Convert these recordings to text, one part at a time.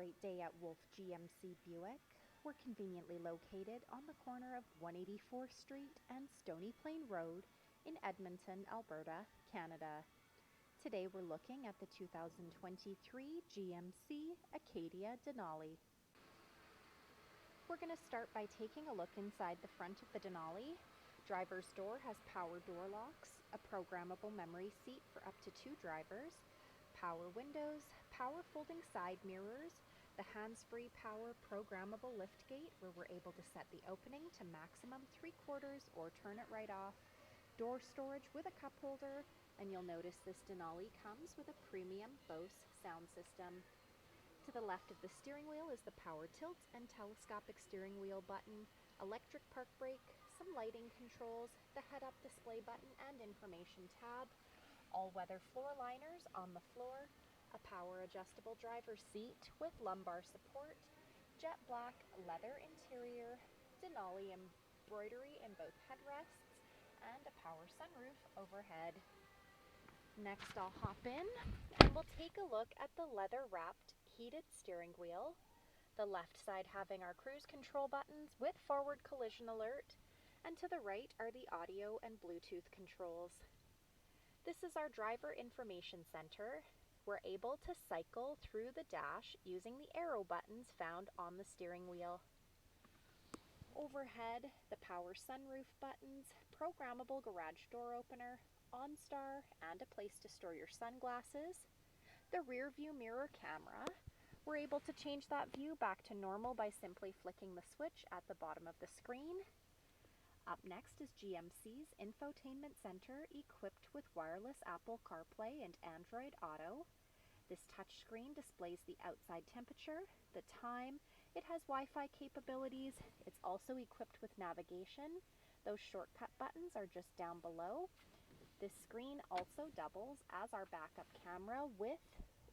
great day at Wolfe GMC Buick. We're conveniently located on the corner of 184th Street and Stony Plain Road in Edmonton, Alberta, Canada. Today we're looking at the 2023 GMC Acadia Denali. We're going to start by taking a look inside the front of the Denali. Driver's door has power door locks, a programmable memory seat for up to 2 drivers, power windows, power folding side mirrors, the hands-free power programmable liftgate where we're able to set the opening to maximum 3/4 or turn it right off, door storage with a cup holder, and you'll notice this Denali comes with a premium Bose sound system. To the left of the steering wheel is the power tilt and telescopic steering wheel button, electric park brake, some lighting controls, the head-up display button and information tab, all-weather floor liners on the floor, a power adjustable driver's seat with lumbar support, jet black leather interior, Denali embroidery in both headrests, and a power sunroof overhead. Next I'll hop in and we'll take a look at the leather-wrapped heated steering wheel, the left side having our cruise control buttons with forward collision alert, and to the right are the audio and Bluetooth controls. This is our driver information center. We're able to cycle through the dash using the arrow buttons found on the steering wheel. Overhead, the power sunroof buttons, programmable garage door opener, OnStar, and a place to store your sunglasses. The rear view mirror camera. We're able to change that view back to normal by simply flicking the switch at the bottom of the screen. Up next is GMC's infotainment center equipped with wireless Apple CarPlay and Android Auto. This touchscreen displays the outside temperature, the time, it has Wi-Fi capabilities, it's also equipped with navigation. Those shortcut buttons are just down below. This screen also doubles as our backup camera with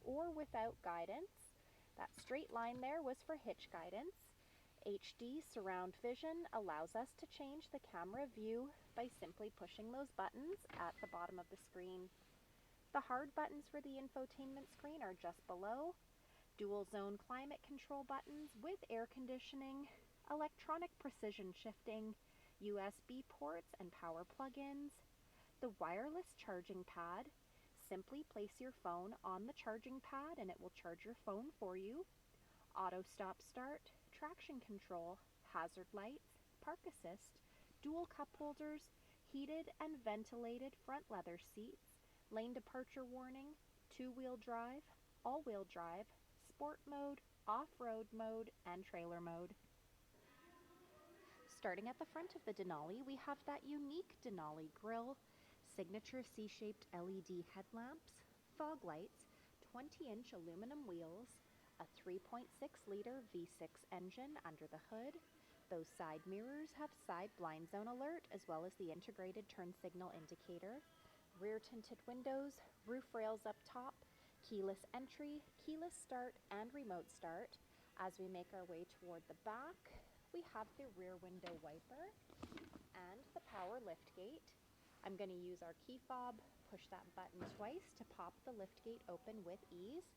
or without guidance. That straight line there was for hitch guidance. HD surround vision allows us to change the camera view by simply pushing those buttons at the bottom of the screen. The hard buttons for the infotainment screen are just below. Dual zone climate control buttons with air conditioning, electronic precision shifting, USB ports and power plug-ins, the wireless charging pad. Simply place your phone on the charging pad and it will charge your phone for you. Auto stop start, traction control, hazard lights, park assist, dual cup holders, heated and ventilated front leather seats, lane departure warning, 2-wheel drive, all-wheel drive, sport mode, off-road mode, and trailer mode. Starting at the front of the Denali, we have that unique Denali grille, signature C-shaped LED headlamps, fog lights, 20-inch aluminum wheels, a 3.6-liter V6 engine under the hood. Those side mirrors have side blind zone alert as well as the integrated turn signal indicator. Rear tinted windows, roof rails up top, keyless entry, keyless start, and remote start. As we make our way toward the back, we have the rear window wiper and the power liftgate. I'm going to use our key fob, push that button twice to pop the liftgate open with ease.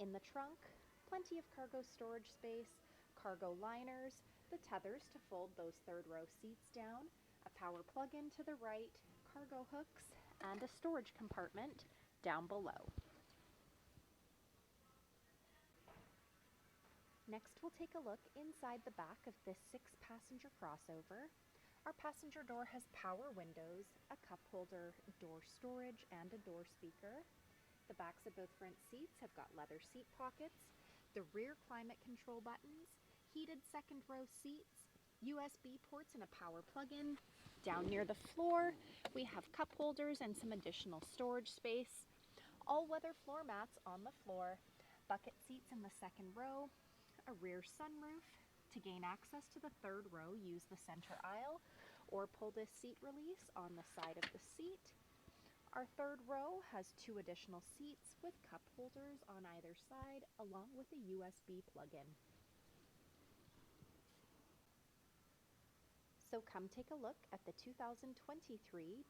In the trunk, plenty of cargo storage space, cargo liners, the tethers to fold those third row seats down, a power plug-in to the right, cargo hooks, and a storage compartment down below. Next, we'll take a look inside the back of this 6-passenger crossover. Our passenger door has power windows, a cup holder, door storage, and a door speaker. The backs of both front seats have got leather seat pockets, the rear climate control buttons, heated second row seats, USB ports and a power plug-in. Down near the floor, we have cup holders and some additional storage space. All-weather floor mats on the floor, bucket seats in the second row, a rear sunroof. To gain access to the third row, use the center aisle or pull this seat release on the side of the seat. Our third row has 2 additional seats with cup holders on either side, along with a USB plug-in. So come take a look at the 2023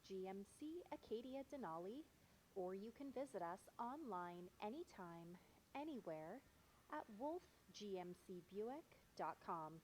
GMC Acadia Denali, or you can visit us online anytime, anywhere at wolfegmcbuick.com.